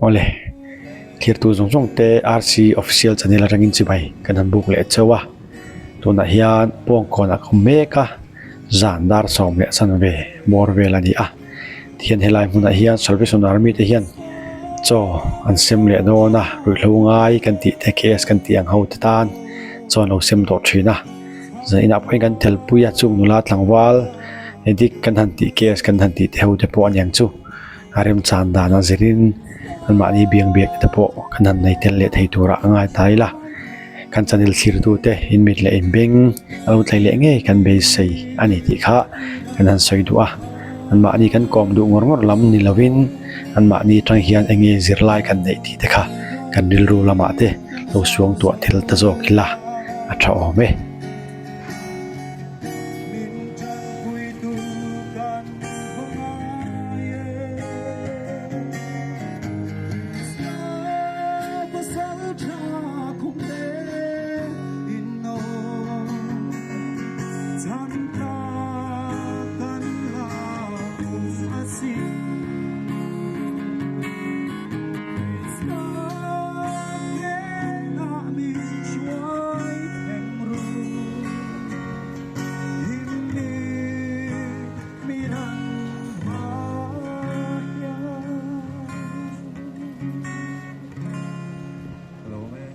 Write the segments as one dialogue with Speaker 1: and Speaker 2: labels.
Speaker 1: ole thir tu zong zong te RC official channel rangin chi bai kan han buk le chawa tuna hian pawng khona khumeka zandar som le chan ve mor vel ani a thian helai hmuna hian Salvation Army te hian cho an sem le no na rui hlungai kan ti te case kan ti ang ho te tan chon lo sem do thina zaina phoi kan tel puya chung nula tlangwal edik kan han ti case kan han ti te ho te po anyang chu arem chan da na zirin an ma ni biang biak te po kan han nei tel le thei tura angai taila kan channel sir tu te in mit le in beng alo thlai le nge kan be sei ani ti kha kan han soi du a an ma ni kan kom du ngor ngor lam ni lovin an ma ni tang hian enge zirlai kan nei ti te kha kan dil ru lama te lo suang tu thil ta zo khila a tha o me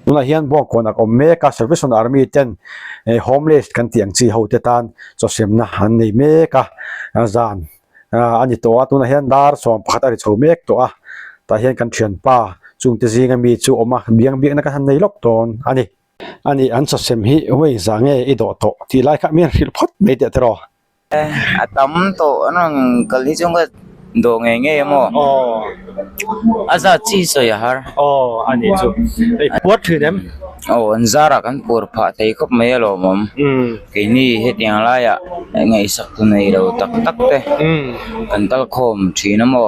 Speaker 1: nuna hian bawng kon ak meka Salvation Army ten homeless kan tiang chi ho te tan cho semna han nei meka zan ani to atuna hian dar som pakhat ari chho mek to a ta hian kan thian pa chung te zinga mi chu oma biang biang na kan han nei lok ton ani an cho sem hi wei zange i do to ti lai kha mir hil phot me te tro
Speaker 2: atam to anang kali chung ka do nge nge mo aza chi so ya har
Speaker 1: ani chu what to them
Speaker 2: an zara kan pur pha thei khop me lo mom ke ni he tiang la ya ngai sak tu nei lo tak tak te kan tal khom thina mo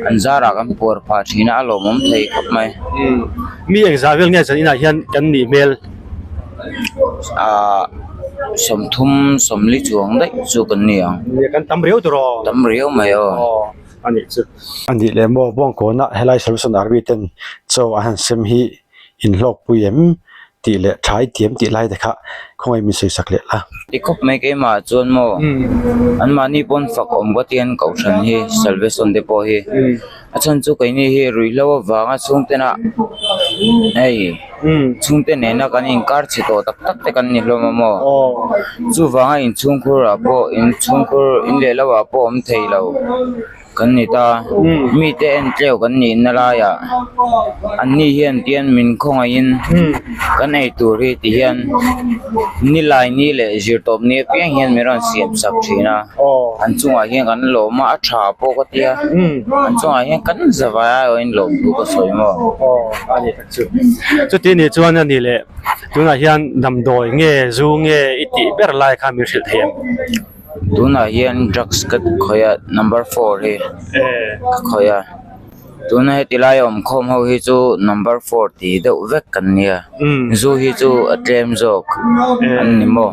Speaker 2: an zara kan pur pha thina lo mom thei khop mai
Speaker 1: mi example nge chan ina hian kan ni mel
Speaker 2: som thum som li chuang dai chu kan ni ang
Speaker 1: kan tam reu to ro
Speaker 2: tam riu mai
Speaker 1: ani chu ani le mo bong ko na helai Salvation Army ten cho an sem hi in lok puem ti le thai tiam ti lai dekha khongai mi sei sak le la
Speaker 2: ti khop mai ke ma chon mo an ma ni pon fak om ga tian kau than hi Salvation de po hi achan chu kai ni hi rui lo wa nga chung te na ei chung te ne na kan in kar chi to tak tak te kan ni lo mo chu wa nga in chung khur a po in chung khur in le lo wa po om thei lo kan ni ta mi te en tleu kan ni na la ya an ni hian tian min khong in kan ei tur hi ti hian ni lai ni le zir top ni piang hian meron siam sak thina an chunga hian kan lo ma a tha po ka tia an chunga hian kan zawa in lo tu ko soi mo
Speaker 1: ani chu ti ni chuan ani le tuna hian damdoi nge zu nge iti ber lai kha mi hril them
Speaker 2: tuna hian drugs kat khoya number 4 hi khoya tuna he tilai om khom ho hi chu number 4 ti deuh vek kan nia zu hi chu atlem jok an ni mo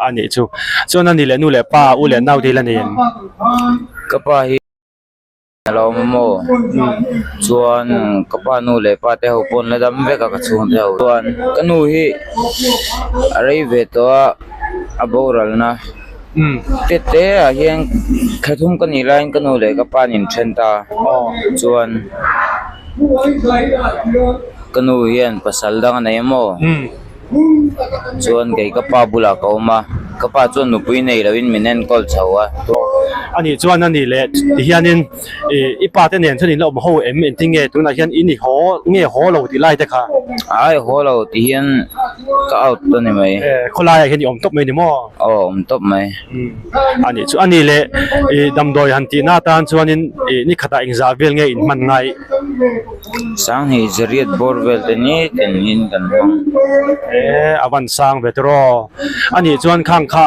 Speaker 1: ani chu chuan ani le nu le pa u le nau ti la nen
Speaker 2: kapa hi lo mo chuan kapa nu le pa te ho pon le dam vek ka chung te ho chuan kanu hi arei ve to a boral na te a hian khathum kan ni line kanu le ka panin thenta chuan kanu hian pasal dang nei mo chuan kai ka pa bula ka ma ka pa chuan nu pui nei lawin minen kol chawa
Speaker 1: ani chuan ani le ti hianin ipa te nen chanin lo ho em en tinge tuna hian ini ho nge ho lo ti lai te kha
Speaker 2: ai ho lo ti hian ka out to ni mai
Speaker 1: kholai hian om top mai ni mo
Speaker 2: om top mai
Speaker 1: ani chu ani le damdoi han ti na tan chuanin ni khata ingza vel nge in man ngai
Speaker 2: sang hi zariat borvel te ni ten in kan hong
Speaker 1: avan sang vetro ani chuan khang kha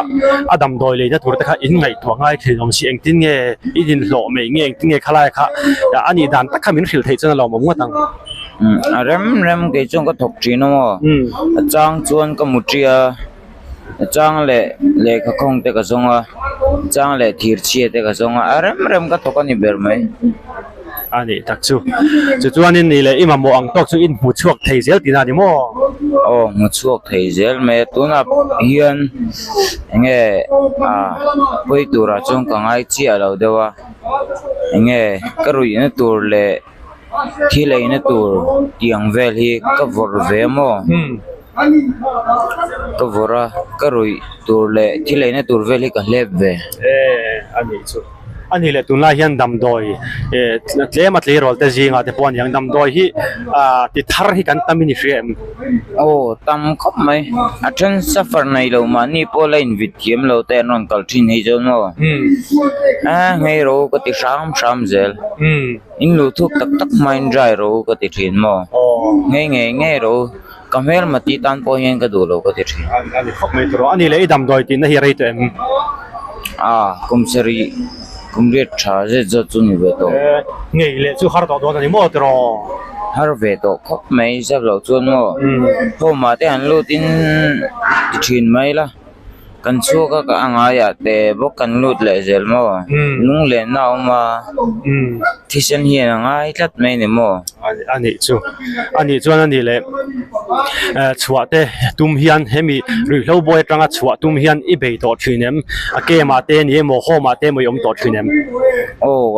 Speaker 1: adam doi le na tur ta kha in ngai thwa ngai thilom si engtin nge idin lo me nge engtin nge khalai kha ani dan ta khamin hril thei chana lo mo ngatang
Speaker 2: rem ke chung ka thok tri no mo chang chuan ka mutria chang le ka khong te ka zonga chang le thir chi te ka zonga rem ka thok ani ber mai
Speaker 1: anh ấy đặc chú chú anh ấy là im mà mua ăn tóc chú in một chuột thầy dễ tí nào đi mua
Speaker 2: một chuộc thầy dễ mẹ tôi là hiền nghe bây tuổi ra trong càng ai chia đâu đâu nghe cái rồi nó tuổi lệ khi lấy nó tuổi tiếng về thì cái vợ về mà cái vợ ra cái rồi tuổi lệ khi lấy nó tuổi về thì cái lệ về
Speaker 1: anh ấy chú anh ấy là tuần lai hiện đam đôi lẽ mặt lẽ rồiแต่ gì ngãแต่ pon yang đam đôi hi thì thar hi kan tamin frame
Speaker 2: tam khóc mấy trên safar này lâu mà ni po lên vịt kiếm lâu tên non cầu tin hay cho nó ngay rồi có thể sáng giờ in lưu thuốc tắc tắc main dry rồi có thể thiền mà ngay rồi cầm hết mà tí tan po hiện cái đồ lâu có thể thiền
Speaker 1: anh ấy khóc mấy rồi anh ấy lấy đam đôi thì nó hi rây tụi em
Speaker 2: cũng seri cũng biết trả rất rất chung về đó
Speaker 1: ngay lệ chú har đó thì mua rồi
Speaker 2: har về đó khóc mấy sắp lâu chung mà hôm mà thế anh lưu tin thiền mấy là cần số các anh ấy để bốc cần lút lại rồi mà nung lên nào mà thì sinh hiện ngay rất mấy này mà
Speaker 1: anh ấy chú anh ấy lệ chua te tum hian hemi ri lo boy tanga chua tum hian i be to thinem ke ma te ni mo ho ma te mo yom to thinem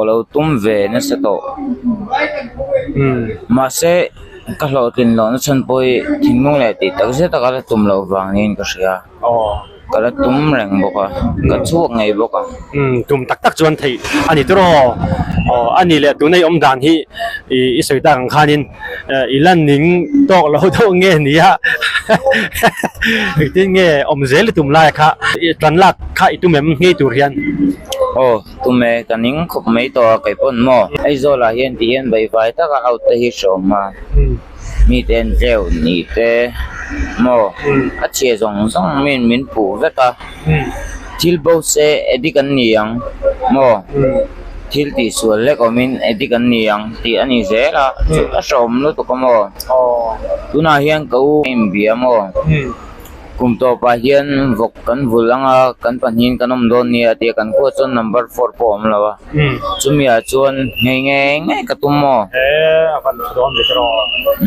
Speaker 2: lo tum về nó sẽ to mà sẽ các lo tin lo nó chân bôi thình mong lại thì tất sẽ tất cả tum lo vàng nên cái gì cái là tum rèn bốc cái chuột ngày bốc
Speaker 1: tum tak chuan thei ani tro ani le tu nei om dan hi i soi ta khanin ilan ning tok lo do nge ni ha tin nge om zel tum lai kha tran lak kha i tum em nge tur hian
Speaker 2: tum me kaning khop mai to kai pon mo ai zo la hian ti hian bai vai ta ka out te hi so ma mi ten treo ni te mo a che zong zong min pu ve ta til bo se edikan niang mo til ti sual le ko min edikan niang ti ani ze la chu a som lu to ko mo tuna hian ko im bia mo kum to pa hian vok kan vulanga kan panin kanom don ni ati kan ko chon number 4 pom lawa chumia chon nge ka tum mo
Speaker 1: akan don le tro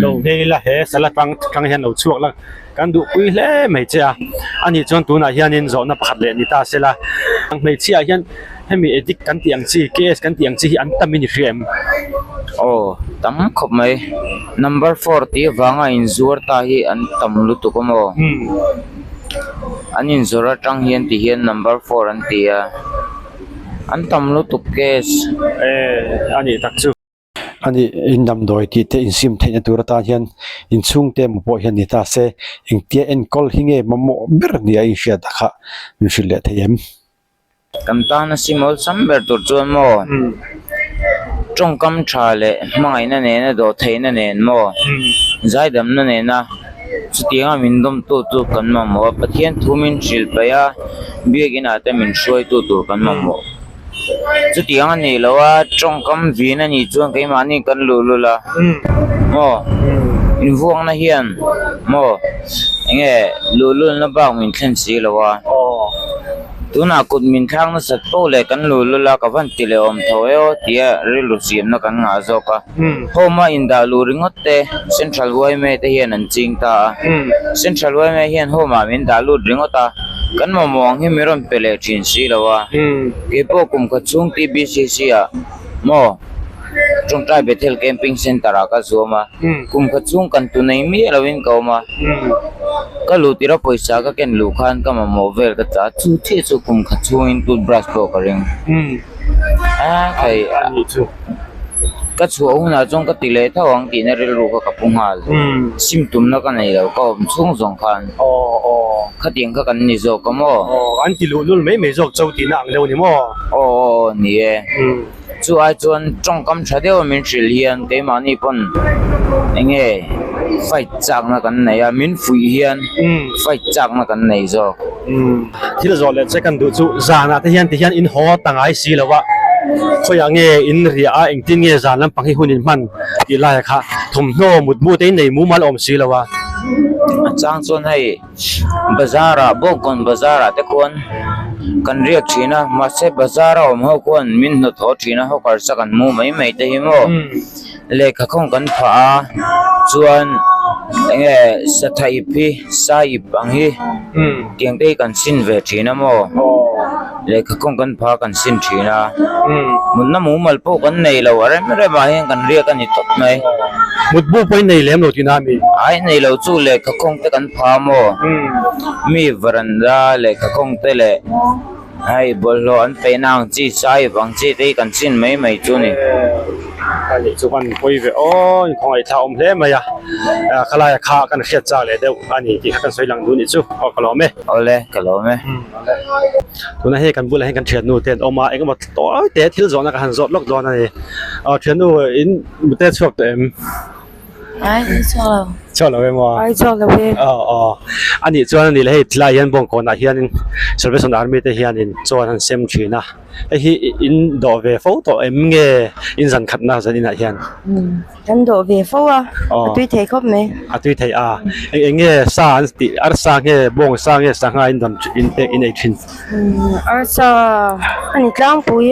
Speaker 1: lo he la he sala kang hian lo chuak la kan du pui hle mai cha ani chon tuna hian in zo na pakhat le ni ta sela ang mai chia hian hemi edik kan tiang chi case kan tiang chi an tamin rem
Speaker 2: tam khop mai number 4 ti wanga in zur ta hi an tam lu tu ko mo an in zura tang hian ti hian number 4 an ti an tam lu tu case
Speaker 1: ani tak chu ani in dam doi ti te in sim theina turata hian in chung te mo po hian ni ta se ing tia en kol hinge mamo ber ni ai hria dakha min shile thayem
Speaker 2: kam ta na simol samber tur chuan mo trong kam tha le mai na ne na do theina nen mo zai dam na ne na chutia min dom tu kan ma mo pathian thumin shil pa ya biagin ata min shoi tu kan ma mo chutia ni lawa trong kam vi na ni chuan kai mani kan lu la mo in vuang na hian mo nge lu na ba min thlen si lawa tuna kut min thang na sat to le kan lu la ka van ti le om thoyo tia rilu siam na kan nga zo ka homa inda lu ringot te central way me te hian an ching ta central way me hian homa min da lu ringota kan mo mong hi miron pele chin si lawa ke po kum ka chung tbcc a mo trong trai Bethel camping center ka zoma kum ka chung kan tu nei mi lawin ka ma ka lu tira poisa ka ken lu khan ka ma movel ka cha chu the chu kum kha chu in tu brush ko ka ring kai ka chu na chung ka tile thawang ti na ril ru ka pung hal sim tum na ka nei lo ka chung zong khan kha tiang ka kan ni zo ka mo
Speaker 1: an ti lu me zok chau ti na ang lo ni mo
Speaker 2: ni e chu ai chuan trong kam thadeu min tril hian ke mani pon enge fight chak na kan nei a min fui hian fight chak na kan nei zo
Speaker 1: thil zo le second du chu zana te hian in ho tangai si lawa khoya nge in ria a eng tin nge zan lam pang hi hunin man ti la kha thum no mut mu te nei mu mal om si lawa
Speaker 2: จางส่วนให้บาซาระบอกคนบาซาระแต่คนกันเรียกทีนะมาเซบาซาระผมเขาคนมินหนุทอทีนะเขาการสักกันมูไม่แต่หิมอเลขของกันผาส่วนสถาพีสายบังฮีเกียงได้กันสินเวทีนะโมเลขของกันผากันสินทีนะมุนน้ำมูมัลโปกันในเราอะไรไม่ได้มาเห็นกันเรียกกันอีกตบไหม
Speaker 1: มุดบุไปในเลี้ยมโนตินามี
Speaker 2: ไอ้ในเราจู่เลขของแต่กันผาโมมีวรันดาเลขของแต่เลไอ้บอลอันไปนางจีสายบังจีได้กันสินไม่จู่นี่
Speaker 1: อันนี้จุกันไปเวโอ้ยของไอ้ท่าอมเล่มายะขลายขากันเขียดจ้าเลยเดี๋ยวอันนี้ที่กันสวยหลังดูนี่จูเอากระโหลกไหม
Speaker 2: เอาเลยกะโลไหม
Speaker 1: ตัวนั้นให้กันบุญให้กันเทียนนู่นเทียนออกมาเองก็มาตัวเตะที่เรานะกันหันสดล็อกดอนนั่นเองเทียนนู่นอินบุตรช่วยตัวเอง
Speaker 3: 哎，你错了，
Speaker 1: ชอบเลยมั้ง
Speaker 3: 哎，错了呗。
Speaker 1: อันนี้ส่วนนี้เลยที่ลายยันบงก่อนนะเฮียนินส่วนเป็นส่วนอาร์มีแต่เฮียนินส่วนนั้นเซมชีนะไอ้ที่อินดอเวฟตัวเอ็มเงอินสันขัดนะจะนี่นะเฮียน
Speaker 3: 跟到岳父啊，对提cấp没？
Speaker 1: 對睇เอ็งเงสานติอาร์สางเงบงสางเงสังหาอินดำอินไอชิน
Speaker 3: 二十，那你当不耶？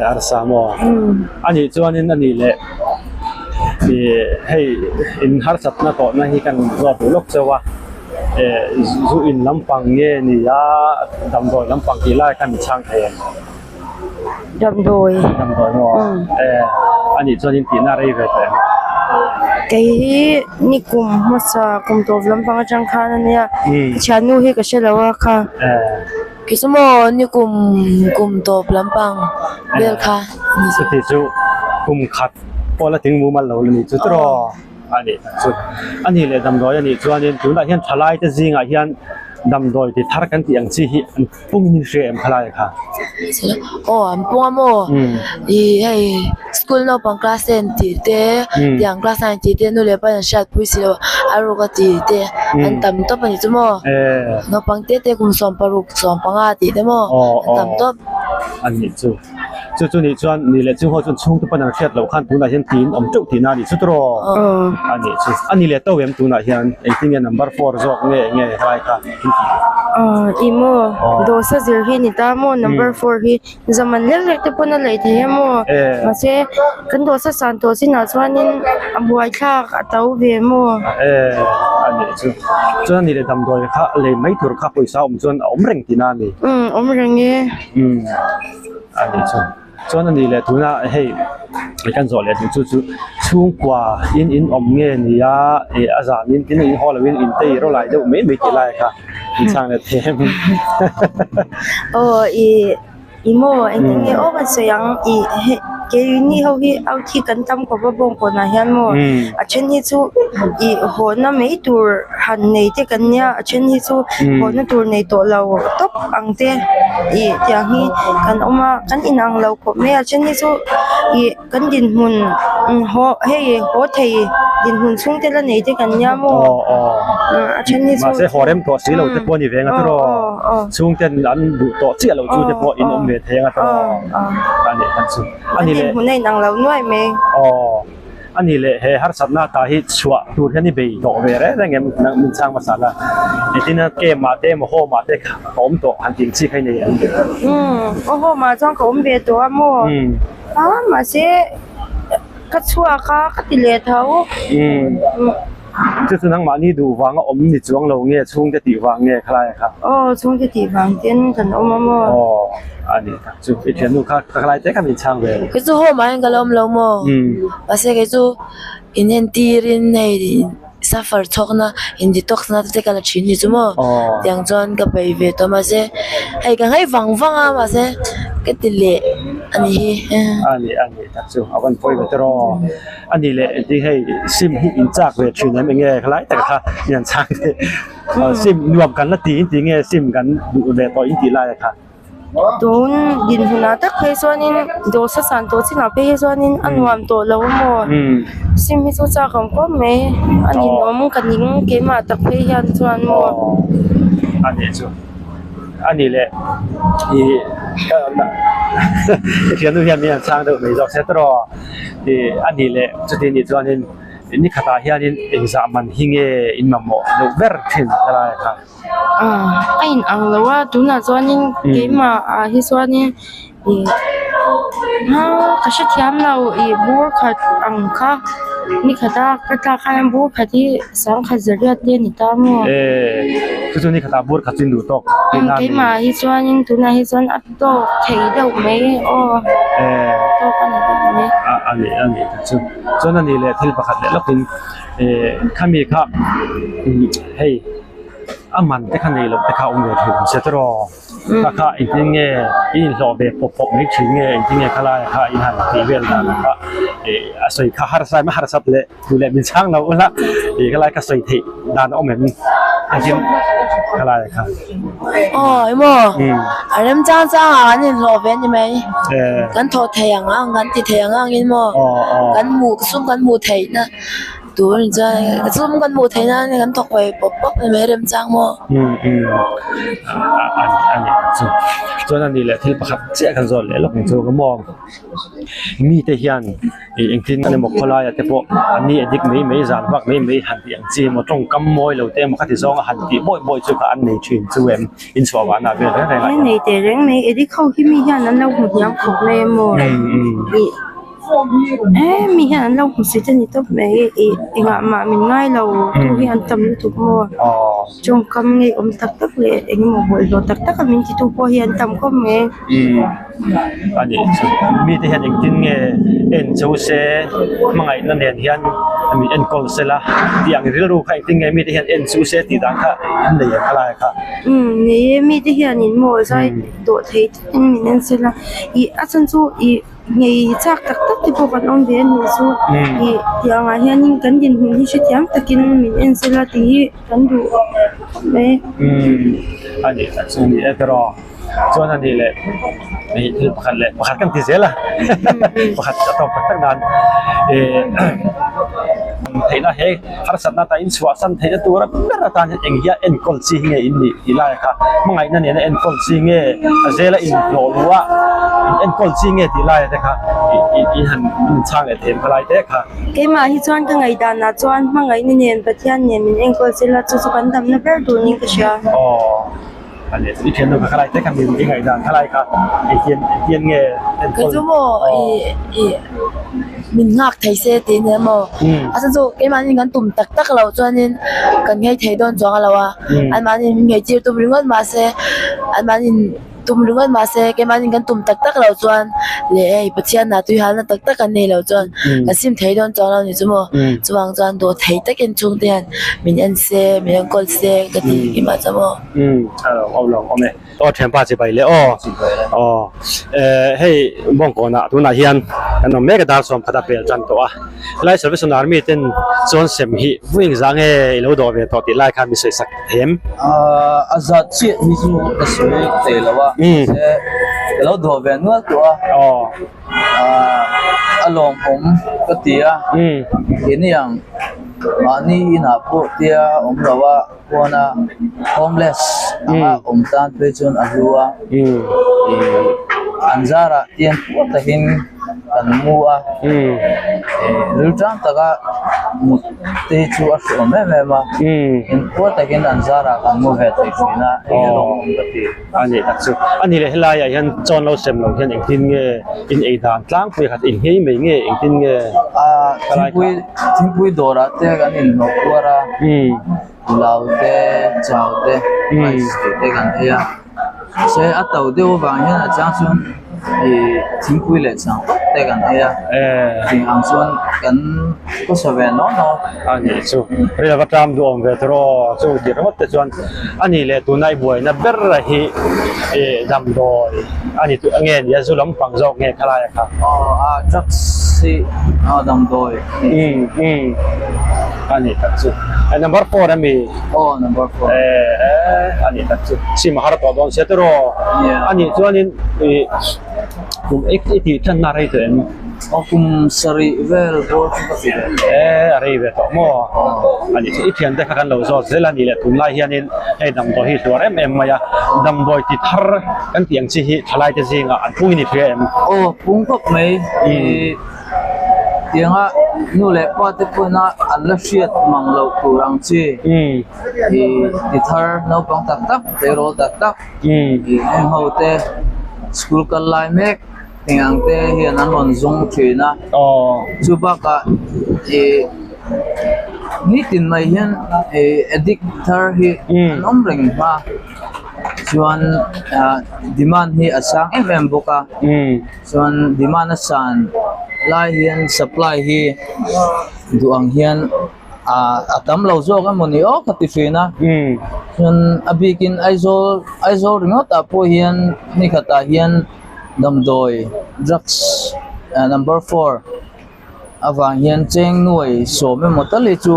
Speaker 1: อาร์สามอันนี้ส่วนนี้อันนี้เลยที่ให้อินฮาร์สัตนะก่อนนะที่กันรอบลูกเจ้าว่าจูอินลำปังเงี้ยนี่ยาดำโดยลำปังกีฬากันช่างแทน
Speaker 3: ดำโดย
Speaker 1: เนาะอันนี้ส่วนนี้ตีน่ารีเวท
Speaker 3: cái ni kum masa kum to lam pang chang kha na ya chanu hi ka shela wa kha
Speaker 4: kismo ni kum to lam pang bel kha
Speaker 1: สุดที่จูคุมขัดพอละถึงมูมันเราเลยจุดรออันนี้สุดอันนี้เลยดำโดยอันนี้ส่วนนี้จุดละเฮียนทลายจะจริงอ่ะเฮียนดำโดยที่ทาร์กันที่ยังชี้ปุ่งหินเสียมทลายค่ะ
Speaker 4: oh ampung amo hey school no pang class 10 ti te yang class 9 ti te no le pa shat pui si lo aro ka ti te an tam to pa ni chumo no pang te kum som paruk som panga ti te mo tam to
Speaker 1: อันนี้จู่นี่ส่วนนี่แหละจู่หัวจนช่วงที่ปนังเทียดเราขั้นตัวไหนเห็นตีนอมจุตีนาดิสุดรออันนี้แหละตัวเอ็มตัวไหนเห็นไอ้ที่เนี่ย number 4จอกเงี้ยอะไรค่ะ
Speaker 3: อีโมโดสะซิลฮีนี่ตาโม number 4ฮีzaman lek te pon la ite mo ma se kan do sa san to sin na swanin abuai kha atau ve mo
Speaker 1: อันนี้ส่วนนี่เลยทำโดยค่ะเลยไม่ถูกค่ะปุยสาวส่วนอมเร่งตีนานี่
Speaker 3: อมเร่งเงี้ย
Speaker 1: อันนี้ส่วนนี้เลยทุน่าให้กันสอนเลยจู่ช่วงกว่าอินอมเงี้ยนี่ยาอาจารย์ที่นี่ฮอลวินอินเตอร์เราหลายเดี๋ยวไม่กี่ไรค่ะช่างเลยเทม
Speaker 3: อีโมอันนี้โอ้กันสยังเกยูนี่เขาที่เอาที่กันทำกับบ่งคนนะเห็นมั้ยเช่นที่จู่หัวน้ำไม่ตัวหันในที่กันเนี่ยเช่นที่จู่หัวน้ำตัวในตัวเราตบอังเตอย่างนี้กันออกมากันอินังเราก็ไม่เช่นที่จู่กันดินหุ่นหัวเฮ้ยหัวไทยดินหุ่นสูงแต่ละในที่กันเนี่ยมั้งเช่นที่จู่
Speaker 1: มาเสียหัวเริ่มตัวสีเราจะปนอีเวงอ่ะตัวสูงแต่อันบุตัวเสียเราจู่จะปนอินอมเวทเฮงอ่ะตัวอันนี้กันสุดอันนี้เลย
Speaker 3: หุ่นในนังเราหน่วยไหม
Speaker 1: อันนี้เลยเฮฮาร์สัตนาตาฮิชัวตัวที่นี่ไปโตเวรแต่เงี้ยมันสร้างมาสาระไอ้ที่นั่นเกมมาเตมโหมาเตผมโตหันจริงสิใครเนี่ย
Speaker 3: โอ้โหมาจ้องเขาเบียตัวมั่วมาเสียกัดชัวค่ะกัดติเลเท้า
Speaker 1: จู่นั่งมานี่ดูวางอมนี่จ้วงเราเงี้ยช่วงจะตีวางเงี้ยใครครับ
Speaker 3: ช่วงจะตีวางเต้นกันอมมั่ว
Speaker 1: อันนี้จู่ไอ้เทียนนู่นค่ะใครแต่ก็มีช่างเลย
Speaker 4: คือจู่หัวมันก็ล้มลงมั้งว่าเสียคือจู่อินเห็นตีรินในsuffer talk na hindi talk na te kala chin ni chumo yang jon ka pai ve to ma se hai ka hai wang wang a ma se ke tile
Speaker 1: ani ta chu awan poi ve tro ani le ti hai sim hi in chak ve thin em nge khlai ta kha yan chang sim nuam kan la ti ti nge sim kan ve to in ti la kha
Speaker 3: Doon din huna tak pesonin do sa santo sina pesonin anwam to law mo simi so sa kam ko me anin om kaning ke ma tak pe yan chuan mo
Speaker 1: ani chu ani le i na khian nu hian mi chang do me jok se tro i ani le chu ti ni chuan in นี่ขตาเฮียนี่เองจะมันหิงอินมาโมดูเวอร์ทินอะไรครับ
Speaker 3: ไอ้อังแล้วว่าตัวน่ะส่วนนี้เกมมาที่ส่วนนี้ก็ใช้ที่เราบัวขัดอังค่ะนี่ขตาข้ามบัวขัดที่สังขจริตเดียนี่ตามว่า
Speaker 1: คือตัวนี้ขตาบัวขัดจินดูตก
Speaker 3: เกมมาที่ส่วนนี้ตัวน่ะที่ส่วนอัตโตเทียดไหมโตกันไหม
Speaker 1: อันนี้ส่วนนั้นนี่แหละที่ประคัดแล้วเป็นข้ามีครับให้อามันแต่ข้างในเราแต่ข้าองค์เดียวถึงเสร็จรอข้าอีกทีเงี้ยอินโลเบปไม่ถึงเงี้ยอีกทีเงี้ยข้าไล่ข้าอินหันทีเวลนั่นข้าสวยข้าหาร์ไซไม่หาร์สับเลยดูแลเป็นช่างเราละข้าไล่ข้าสวยทีด้านออกเหมือนอันที่ข้าไล่ข้า
Speaker 4: ไอ้โมอันนั้นจ้างอันนี้โลเวนใช่ไหมกันโทษเทียงกันติดเทียงอินโมกันหมูซุ่มกันหมูเทียนะตัวนี่จะซุ่มกันหมูเทียนะนี่กันตกไปป๊อปไม่เริ่มจ้างโม
Speaker 1: อันนี้ส่วนนั้นนี่แหละที่ประคับเจ้ากันส่วนเลยเราของตัวก็มองมีแต่เฮียนเองที่นั่นหมกพลายแต่พวกอันนี้เด็กไม่จานวักไม่หันที่อย่างจีมาตรงกำมวยเราเต็มขัดที่สองหันที่บ่อยจุกอันนี้ชื่นจูเอ็มอินสวานาเป็นอะไรกัน
Speaker 3: นี่แต่เรื่องนี้เด็กเขาที่มีเฮียนนั้นเราหุ่นยังของเลยโมมีเฮียนเราหุ่นสิจะนี่ต้องไม่เองมามีง่ายเราทุกเฮียนทำทุกโมจงกำไงตักเลยเองโมบ่อยเราตักมีที่ทุกพอเฮียนทำก็ไม่
Speaker 1: อันนี้มีแต่เฮียนเองที่เงี้ยเอ็นจูเซ่มังไงนั่นเฮียนมีเอ็นคอลเซล่าที่อย่างที่รู้ใครที่เงี้ยมีแต่เฮียนเอ็นจูเซ่ที่ต่างกันนี่อะไรกัน
Speaker 3: นี่มีแต่เฮียนนี่โมใช่ตัวเทสมีเอ็นเซล่าอาจารย์สู้ไงจากตักที่พวกกันองเดียนนี่สู้อย่างเฮียนนี่กันยินที่ชุดยังตะกินมีเอ็นเซล่าที่กันดูไหม
Speaker 1: อันนี้ส่วนนี้เอตรอส่วนนี้แหละนี่คือประคัดกันที่เสียละประคัดจะต้องตั้งนานเห็นนะเฮ้ฮาร์สันนาตาอินสวาสันเห็นตัวรับเมื่อตอนเองเฮียเอ็นคอลซีเงี้ยอินนี่อีไลค่ะมังไงนั่นเนี่ยเอ็นคอลซีเงี้ยเซล่าอินโลลัวเอ็นคอลซีเงี้ยที่ไลแต่ค่ะอีหันช่างเอ็นพลายแต่ค่ะ
Speaker 3: เกมาที่จวนก็ไงดานาจวนมังไงเนี่ยปัจจัยเนี่ยมันเอ็นคอลซีล่าจุดกันทำนับเป็นตัวนี้ก็เชีย
Speaker 1: อันนี้ที่เขียนดูกับใครแต่คำนี้ยังไงดังใครครับเขียนเงี้ย
Speaker 4: ก็จะโมmình ngạc thấy xe thế này mà anh nói cái mà mình ngắn tụm tắc lâu cho nên cần ngay thấy đón chọn lâu à anh mà mình ngày chiều tụm đứng mà xe anh mà mình tụm đứng mà xe cái mà mình ngắn tụm tắc lâu cho anh lẽ bữa chiều nào tôi hắn tắc anh này lâu cho anh xin thấy đón chọn lâu như thế mà cho anh cho anh đồ thấy tắc anh chung tiền mình ăn xe mình ăn col xe cái gì cái mà cho mà
Speaker 1: เอาลองเอาไหมต่อแถมป้าจะไปเลยให้บ้องก่อนนะตัวไหนเฮียนกันน้องแม่ก็ดาร์สอมพัดเปลี่ยนจันตัวไล่สวิสนาร์มีเป็นโซนเสมหิวิ่งจังเอเราดูเวทติไล่ข้ามมีสวยสักเห็ม
Speaker 2: อาจัดชีมีสูงสวยเตลวะเราดูเวนัวตัวอารมณ์ผมก็เตี้ยเห็นอย่างมานี่น่ะพวกเตี้ยเราว่าพวกน่ะ homeless ตันไปจนอัลลัวอันซาระเตียนพวกตะหินกันมัวรู้จังตะกะมุตเตจูอัชโอเมมาอินพวกตะหินอันซาระกันมัวเฮติฟินะเอลงกติ
Speaker 1: อันนี้ตักสุอันนี้เลยให้ลายยันจอนเราเสมเราเห็นเองทิ้งอินเอดานตั้งไปขัดอินเฮไม่เงี้ยเองทิ้ง
Speaker 2: ทิ้งปุยโดระเตกันอินนกวระลาวเตเจ้าเตไม่สเตกันเฮียเสียอัตตัวเดียวบางอย่างจังส่วนทิ้งปุยเล็กสังเตกันเฮียทิ้งอังส่วนกันก็สบายน้อย
Speaker 1: อันนี้สุเรื่องวัฒนธรรมดูอมเวทรอสุดีรถแต่ส่วนอันนี้เลยตัวนายบวยนับเบอร์ฮีดำดอยอันนี้ตัวเงี้ยยาสุลัมปังจอกเงี้ยขลายครับ
Speaker 2: จักซีดำดอย
Speaker 1: อันนี้ตัดสุดnumber 4นะมี
Speaker 2: number 4
Speaker 1: อันนี้ตัดสุดสิมหารัฐบาลเสด็จรออันนี้ส่วนนี้ผมเอ็กซ์ที่ท่านนารีเห็น
Speaker 2: ผมสรีเวลโบสก็สิ
Speaker 1: อะไรแบบมั่วอันนี้ที่เทียนได้กันเราจะเซลนี่แหละทุ่มไล่เฮียนี่ให้ดำตัวที่ตัวมายาดำโดยที่ทาร์กันเตียงที่ทลายจะสิงอ่ะพุ่งนี่เพื่อน
Speaker 2: พุ่งก็ไม่เตียงอ่ะ nu le pa te puna an la hriat mang lo turang chi ti thar no pang tak tak te rol tak tak em ho te school kal lai mek tingang te hian an on zung thina chu ba ka ni tin mai hian edik thar hi an om reng ma chuan demand hi asang em boka chuan demand asan lai hian supply hi duang hian atam lo zo ka moni o khati fina chuan abikin aizol ringot apo hian ni khata hian damdoi drugs number 4 awang hian cheng nuai so me motali chu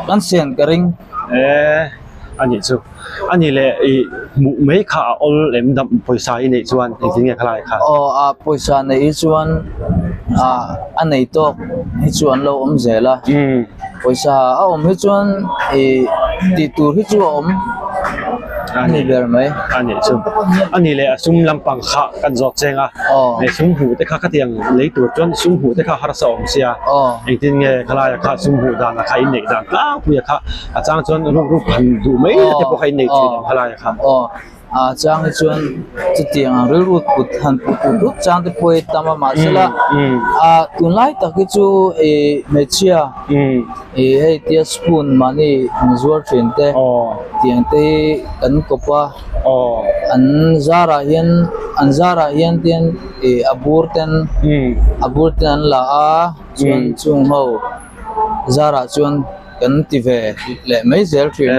Speaker 2: kan sen karing
Speaker 1: anh chu anh le mu mấy khả ol em đậm poisa in này chuan anh tin nghe khai khả
Speaker 2: poisa này chuan anh này to hi chuan lo zela poisa om hi chuan ti tur hi chu om ani ber mai
Speaker 1: anh chu anh le sum lampang kha kan jok chenga le sum hu te kha khatiang lấy tur chuan sum hu te kha har sa om sia anh tin nghe khai kha sum hu dan na khai nei dan ka puya kha achang chuan ru phan du mấy te po khai nei chu khai kha
Speaker 2: chang chuan chu tiang ang ril rut put han put chang te poi tama ma sela tun lai tak chu mechia hei tia spoon mani zuar thin te tiang te kan kopa an zara hian ten abur ten la a chuan chung ho zara chuan kan ti ve le mai zel thin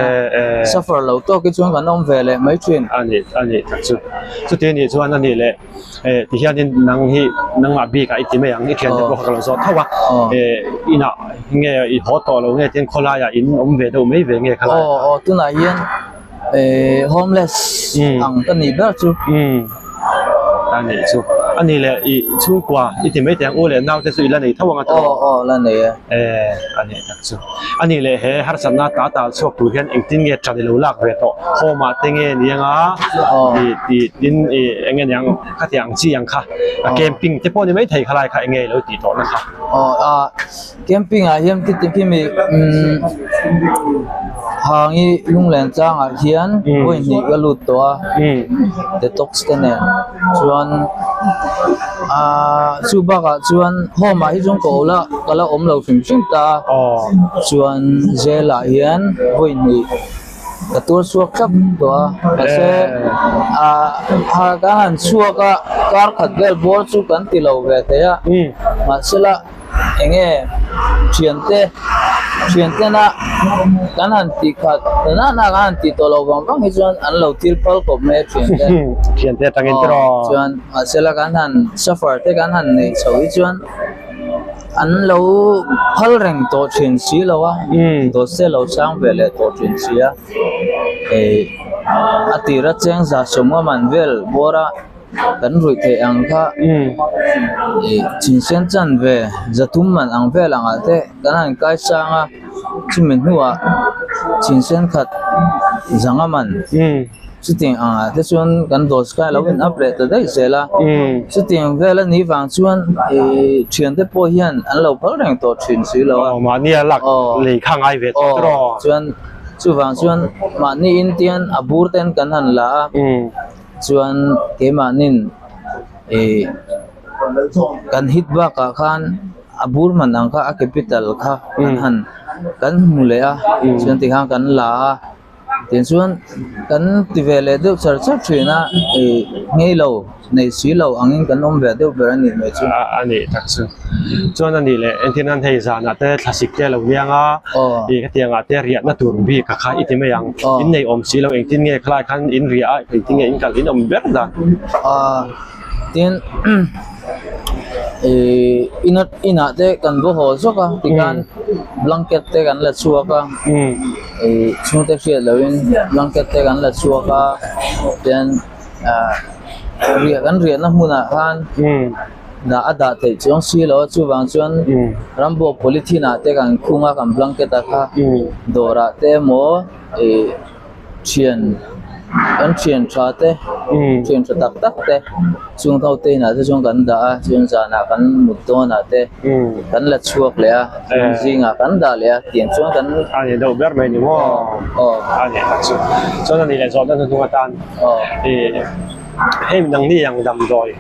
Speaker 2: suffer lo to ki chuan kan om ve le mai thin
Speaker 1: ani tak chu te ni chuan ani le ti hian nang abi ka ti me ang ni thian te bo ka lo zo thawa ina nge I ho to lo nge ten khola ya in om ve do mai ve nge khala
Speaker 2: tu na hian homeless ang kan ni ba chu
Speaker 1: ani chu ani le chu kwa ti me tang o le naw te su ila nei thawanga to
Speaker 2: la nei
Speaker 1: ani tak chu ani le he har sanna ta tal chok tu hian engtin nge trani lo lak ve to homa tenge nianga ti tin engen yang khatiang chi yang kha camping te poni mai thei khalai kha nge lo ti to na kha
Speaker 2: camping a hiam ti ti mi hangi lunglen chang a hian voi ni ga lut to detox te ne chuan subaka chuan homa hi jong ko la kala om lo phim phim ta chuan zela hian voi ni katur suak kap to ase ha ga han suaka kar khat bel bor chu kan ti lo ve te ya masela enge chiante na kan han ti khat na kan ti to lo bang hi chuan an lo til pal ko me
Speaker 1: chiante tangin tro
Speaker 2: chuan asela kan han suffer te kan han nei choi chuan an lo phal reng to thin si lo wa to se lo sang ve le to thin si a atira cheng za somwa man vel bora kan rui the ang kha chin sen chan ve zatum man ang ve lang ate kan han kai sanga chimin huwa chin sen khat zanga man chuting te chuan kan dos kai lo in up le ta dai sela chuting vela ni wang chuan thian te po hian an lo phal reng to thin si lo
Speaker 1: ma ni lak le khang ai ve to tro
Speaker 2: chuan chu wang chuan ma ni in tian abur ten kan han la chuan ke manin kan hit ba ka khan abur man ang kha a capital kha kan han kan mule a chuan ti khang kan la tin chuan kan ti vele deuh char thina ngei lo nei si lo angin kan om ve deuh ber ani me chu
Speaker 1: ani tak chu chuan ani le entinan hei zana te classic te lo wianga ka tianga te ria na tur bi ka kha iti me yang in nei om si lo engtin nge khlai khan in ria engtin nge in kal in om ber da
Speaker 2: tin ina te kan bo ho so ka ti kan blanket te kan la chuaka chung te khia loin blanket te kan la chuaka then ria na hmuna khan na ada te chong si lo chu wang chuan rambo polythene te kan khunga kan blanket a kha dora te mo chian kan thian tha te thian tha tak tak te chung thau te na te chung kan da chung za na kan mut to na te kan la chuak le a zinga kan da le a tiang chung kan
Speaker 1: ani do ber me ni mo ani so na ni le zo na tu tan hem nang ni yang dam doi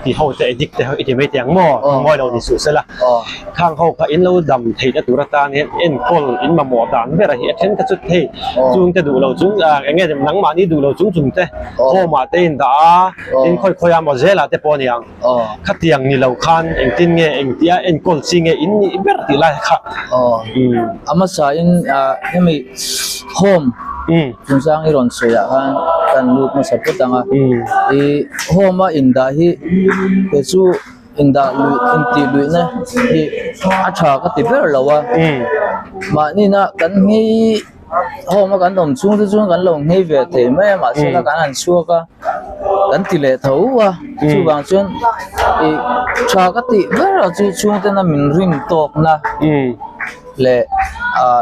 Speaker 1: ที่เขาจะดิกแต่เขาจะไม่เตียงหม้อเราที่สุดเสร็จละข้างเขาก็อินเราดำที่จะตุรตาเนี่ยอินคนอินมาหมอตานเวลาเห็นเช่นก็สุดที่จุงจะดูเราจุงอย่างเงี้ยหนังมานี่ดูเราจุงแต่โอ้มาเต้นตาอินค่อยๆมาเจละแต่ปอนยังขัดเตียงนี่เราคันเองตินเงี้ยเองเตียเองคนซิงเงี้ยอินนี่เวลาที่ไรค่ะ
Speaker 2: อามาสาอินยังมีโฮมจุงสร้างให้รอนสวยกันลูกมาสับปะตังโฮมาอินดาฮีเพื่อสู้อินดาลุยอินตีลุยนะที่อาชาก็ติดเบลเรามานี่นะกันให้โฮมากันดมช่วงที่ช่วงกันลงให้เวทีแม่มาเสียกันอันชัวกันติเลเท่าช่วงบางช่วงชาก็ติดเบลเราช่วงที่นั้นมินริมตกนะและ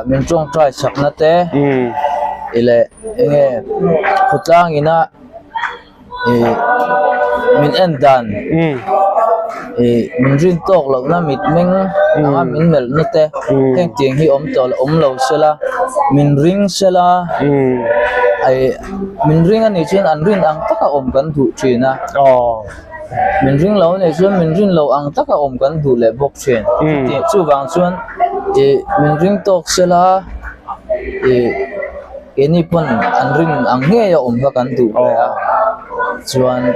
Speaker 2: มินจงใจสักนะเต้ile enge khutlang ina min endan min rin tok lo na mit meng anga min mel na te heng tiang hi om tol om lo sela min ring sela ai min ring ani chen an rin ang taka om kan thu china min ring lo ne chuan min rin lo ang taka om kan thu le bok chen ti chu wang chuan min ring tok sela ini pun anring angge ya ka kan tu chuan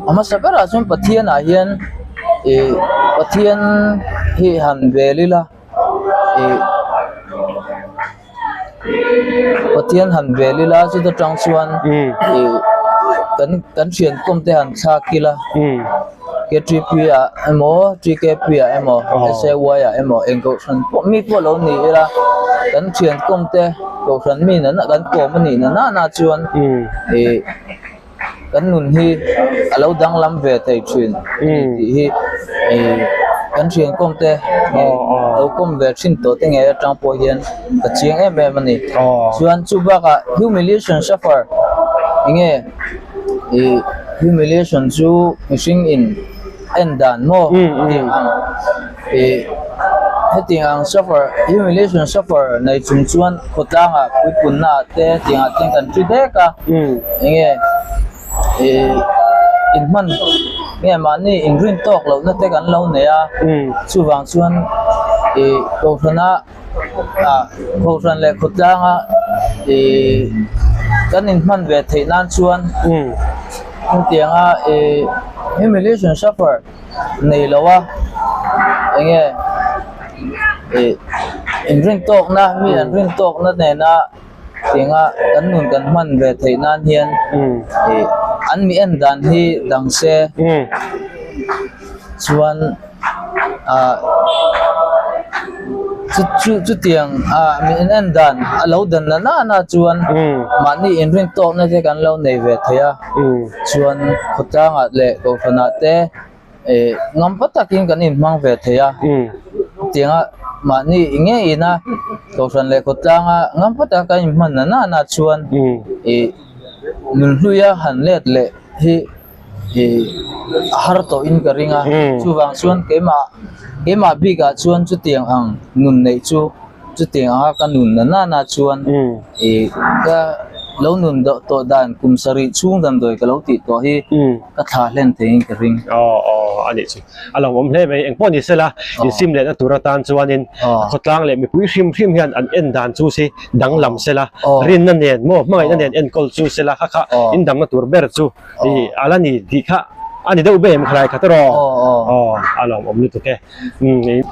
Speaker 2: ama sabara chuan pathian a hian pathian hi han velila pathian han velila chu ta tang chuan kan thian kom te han tha kila ke tripia emo trikepia emo sewa ya emo engko san mi po lo ni era kan thian kom te ko san mi na kan ko mani na chuan kan nun hi alo dang lam ve thei thin hi kan thian kom te lo kom ve thin to te nge tang po hian ka chiang em mani chuan chu ba ka humiliation suffer nge humiliation chu missing in endan mo tiang ang suffer humiliation suffer nei chung chuan khotanga pui na te tiang teng kan tri de ka nge in man nge mani in green talk lo na te kan lo ne a chu wang chuan ko thana ko than le khotanga kan in man ve thei nan chuan tiang a humiliation suffer nei lo wa nge in ring talk na mi an ring talk na ne na tinga kan nun kan man ve thei nan hian an mi en dan hi dang se chuan chu tiang mi en dan alo dan na chuan mani in ring talk na te kan lo nei ve theya chuan khotanga le ko phana te ngam patakin kan in mang ve theya tianga mani inge ina ko san le khotanga ngam pata ka in man na chuan nun hluya han let le hi har to in karinga chuwang chuan kema biga chuan chu tiang ang nun nei chu tiang a ka nun na chuan ka lo nun do to dan kum sari chung dam doi ka lo ti to hi ka tha len theng ka ring
Speaker 1: ani chu alo om hle mai eng poni sela in sim le na turatan chuanin khotlang le mi pui hrim hian an en dan chu si dang lam sela rin na nen mo mai na nen en kol chu sela kha in dam na tur ber chu alani di kha ani do be em khlai kha tro alo om ni to ke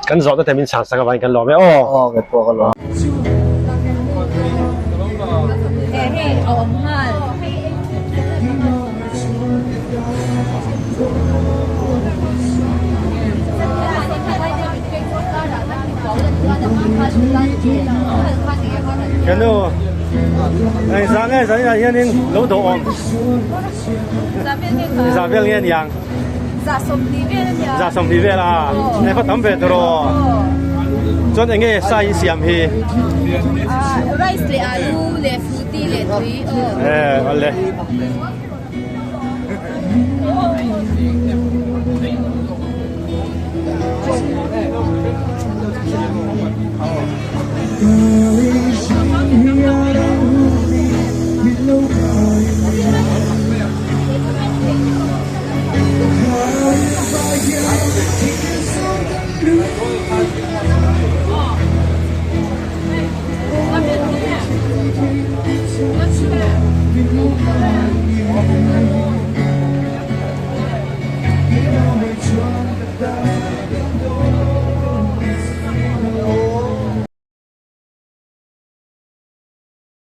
Speaker 1: kan zo ta temin sang sang vai kan lo me
Speaker 2: ke po ka lo
Speaker 1: cái đó ngày sáng là hiện nay lẩu thổ ôm giá viên hiện yang giá sống tí về là này phát tấm về rồi chuan enge sai siam hi
Speaker 5: rice le alu le fruity le tui
Speaker 1: ole
Speaker 6: Try